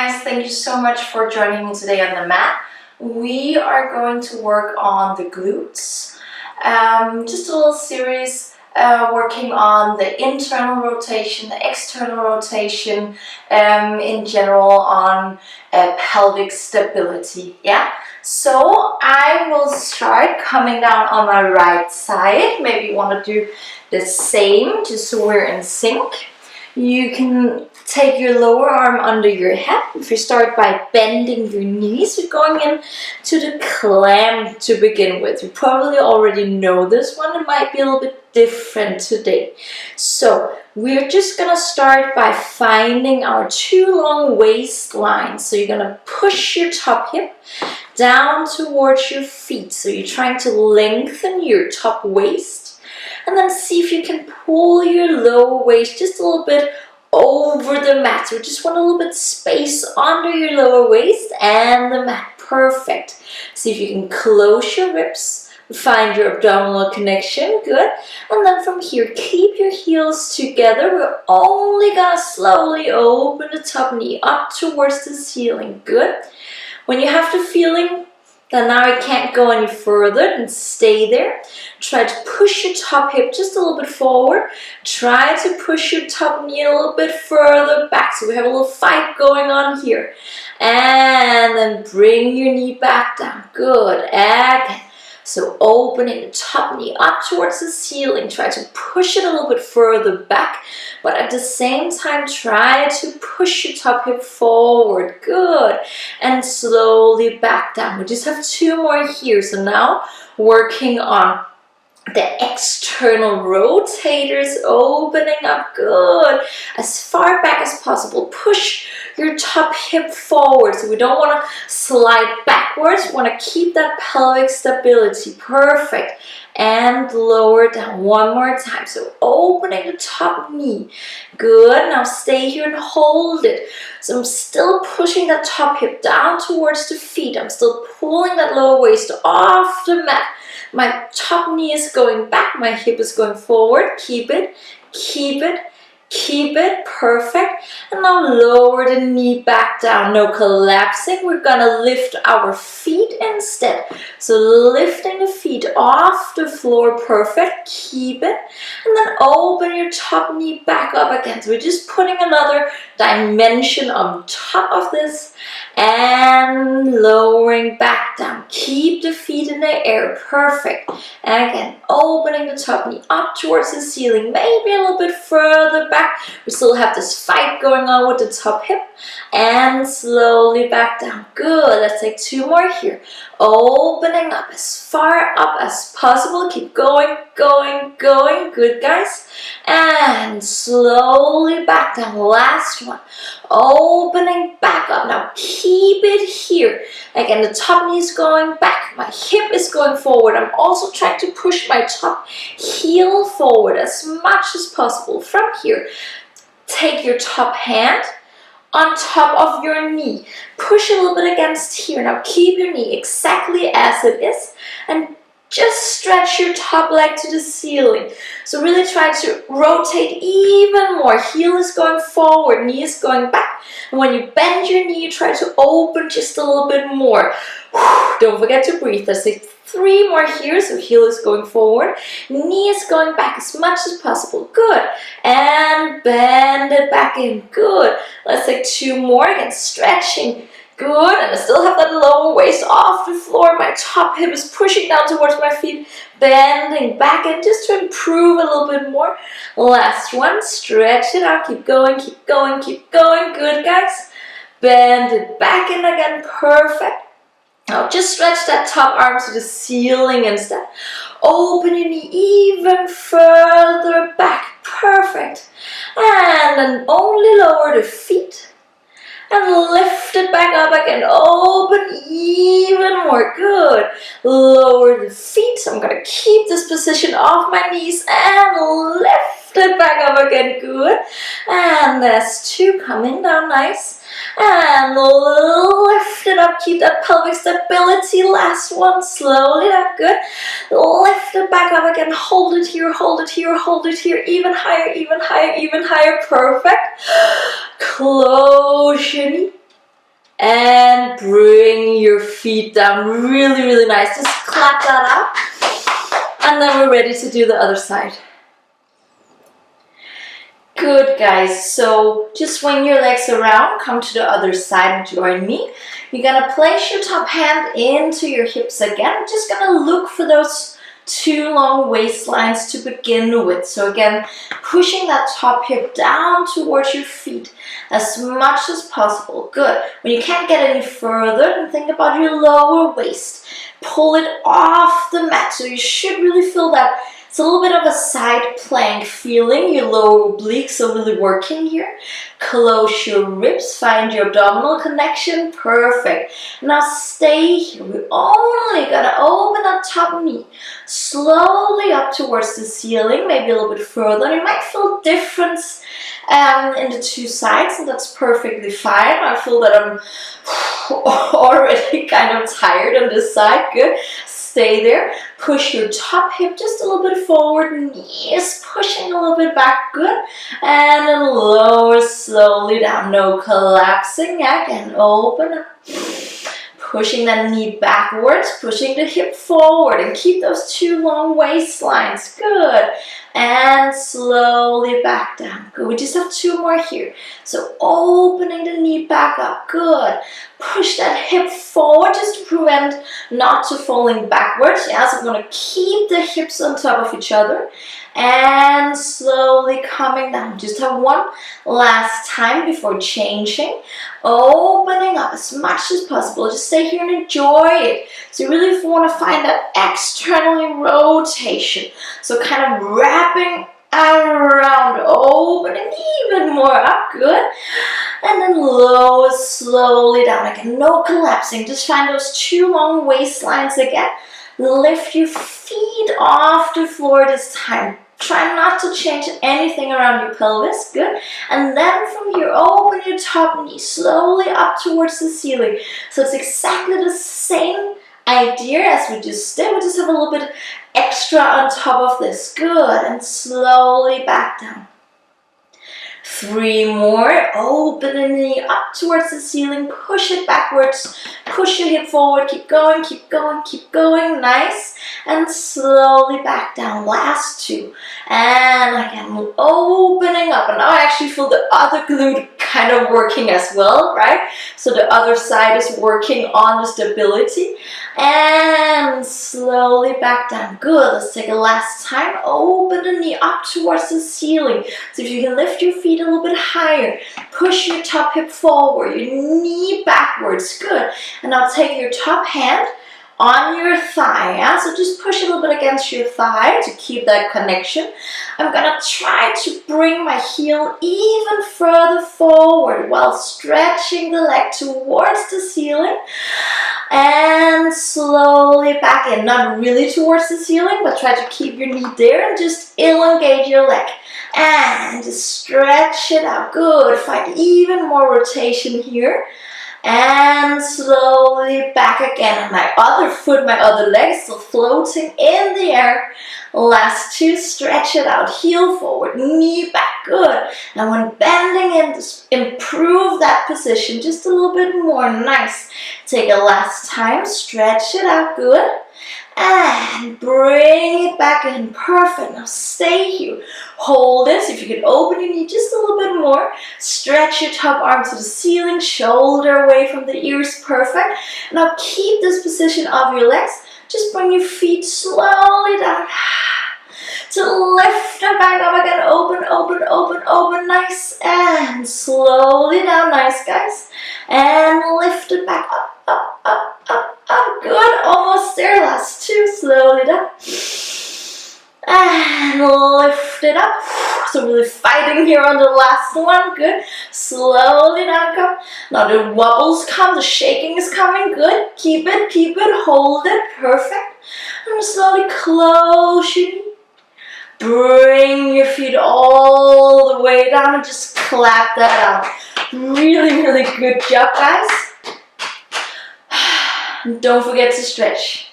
guys, thank you so much for joining me today on the mat. We are going to work on the glutes. Just a little series working on the internal rotation, the external rotation, in general on pelvic stability. Yeah. So I will start coming down on my right side. Maybe you want to do the same, just so we're in sync. You can take your lower arm under your head. If you start by bending your knees, we're going in to the clamp to begin with. You probably already know this one. It might be a little bit different today. So we're just gonna start by finding our two long waist lines. So you're gonna push your top hip down towards your feet. So you're trying to lengthen your top waist. And then see if you can pull your lower waist just a little bit over the mat. So we just want a little bit space under your lower waist and the mat. Perfect. See if you can close your ribs. Find your abdominal connection. Good. And then from here, keep your heels together. We're only going to slowly open the top knee up towards the ceiling. Good. When you have the feeling that now I can't go any further, then stay there. Try to push your top hip just a little bit forward. Try to push your top knee a little bit further back. So we have a little fight going on here. And then bring your knee back down. Good. Again. So opening the top knee up towards the ceiling. Try to push it a little bit further back. But at the same time, try to push your top hip forward. Good. And slowly back down. We just have two more here. So now working on the external rotators, opening up. Good. As far back as possible. Push your top hip forward. So we don't want to slide backwards. We want to keep that pelvic stability. Perfect. And lower down one more time. So opening the top knee. Good. Now stay here and hold it. So I'm still pushing that top hip down towards the feet. I'm still pulling that lower waist off the mat. My top knee is going back. My hip is going forward. Keep it. Keep it. Keep it. Perfect. And now lower the knee back down. No collapsing. We're gonna lift our feet instead. So lifting the feet off the floor. Perfect. Keep it. And then open your top knee back up again. So we're just putting another dimension on top of this. And lowering back down. Keep the feet in the air. Perfect. And again, opening the top knee up towards the ceiling. Maybe a little bit further back. We still have this fight going on with the top hip. And slowly back down. Good. Let's take two more here. Opening up as far up as possible. Keep going, going, going. Good, guys. And slowly back down. Last one. Opening back up. Now keep it here. Again, the top knee is going back. My hip is going forward. I'm also trying to push my top heel forward as much as possible. From here, take your top hand on top of your knee. Push a little bit against here. Now keep your knee exactly as it is. And just stretch your top leg to the ceiling. So really try to rotate even more. Heel is going forward, knee is going back. And when you bend your knee, you try to open just a little bit more. Don't forget to breathe. Let's take three more here. So heel is going forward, knee is going back as much as possible. Good. And bend it back in. Good. Let's take two more. Again, stretching. Good, and I still have that lower waist off the floor. My top hip is pushing down towards my feet, bending back in just to improve a little bit more. Last one, stretch it out, keep going, keep going, keep going. Good, guys. Bend it back in again, perfect. Now just stretch that top arm to the ceiling instead. Open your knee even further back, perfect. And then only lower the feet. And lift it back up again. Open even more. Good. Lower the feet. So I'm going to keep this position off my knees and lift it back up again. Good. And there's two coming down nice. And lift it up. Keep that pelvic stability. Last one. Slowly down. Good. Lift it back up again. Hold it here. Hold it here. Hold it here. Even higher. Even higher. Even higher. Perfect. Close your knee. And bring your feet down. Really, really nice. Just clap that out. And then we're ready to do the other side. Good, guys. So just swing your legs around, come to the other side and join me. You're gonna place your top hand into your hips again. We're just gonna look for those two long waistlines to begin with. So again, pushing that top hip down towards your feet as much as possible. Good. When you can't get any further, then think about your lower waist. Pull it off the mat. So you should really feel that. It's a little bit of a side plank feeling. Your lower obliques are really working here. Close your ribs, find your abdominal connection. Perfect. Now stay here. We're only gonna open that top knee slowly up towards the ceiling, maybe a little bit further. You might feel difference in the two sides, and that's perfectly fine. I feel that I'm already kind of tired on this side. Good. Stay there. Push your top hip just a little bit forward. Knees pushing a little bit back. Good. And then lower slowly down. No collapsing. Again, open up. Pushing that knee backwards. Pushing the hip forward. And keep those two long waistlines. Good. And slowly back down. Good. We just have two more here. So opening the knee back up. Good. Push that hip forward just to prevent not to falling backwards. Yeah, so I'm going to keep the hips on top of each other. And slowly coming down. Just have one last time before changing. Opening up as much as possible. Just stay here and enjoy it. So you really want to find that externally rotation. So kind of wrapping around, opening even more up. Good. And then lower slowly down again. No collapsing. Just find those two long waistlines again. Lift your feet off the floor this time. Try not to change anything around your pelvis. Good. And then from here, open your top knee slowly up towards the ceiling. So it's exactly the same idea as we just did. We just have a little bit extra on top of this. Good. And slowly back down. 3 more. Open the knee up towards the ceiling. Push it backwards. Push your hip forward. Keep going, keep going, keep going. Nice. And slowly back down. Last 2. And again, opening up. And now I actually feel the other glute kind of working as well, right? So the other side is working on the stability. And slowly back down. Good. Let's take a last time. Open the knee up towards the ceiling. So if you can lift your feet a little bit higher, push your top hip forward, your knee backwards. Good. And now take your top hand on your thigh. Yeah? So just push a little bit against your thigh to keep that connection. I'm gonna try to bring my heel even further forward while stretching the leg towards the ceiling. And slowly back in. Not really towards the ceiling, but try to keep your knee there and just elongate your leg. And just stretch it out. Good. Find even more rotation here. And slowly back again. And my other foot, my other leg is still floating in the air. Last 2, stretch it out. Heel forward, knee back. Good. And when bending in, just improve that position just a little bit more. Nice. Take a last time. Stretch it out. Good. And bring it back in. Perfect. Now stay here. Hold this. If you can open your knee just a little bit more. Stretch your top arm to the ceiling. Shoulder away from the ears. Perfect. Now keep this position of your legs. Just bring your feet slowly down. To lift them back up again. Open, open, open, open. Nice. And slowly down. Nice, guys. And lift it back up, up, up, up, up. Good. Almost there. Last 2. Slowly down. And lift it up. So really fighting here on the last one. Good. Slowly down. Come. Now the wobbles come. The shaking is coming. Good. Keep it. Keep it. Hold it. Perfect. And slowly close your knee. Bring your feet all the way down and just clap that out. Really, really good job, guys. Don't forget to stretch.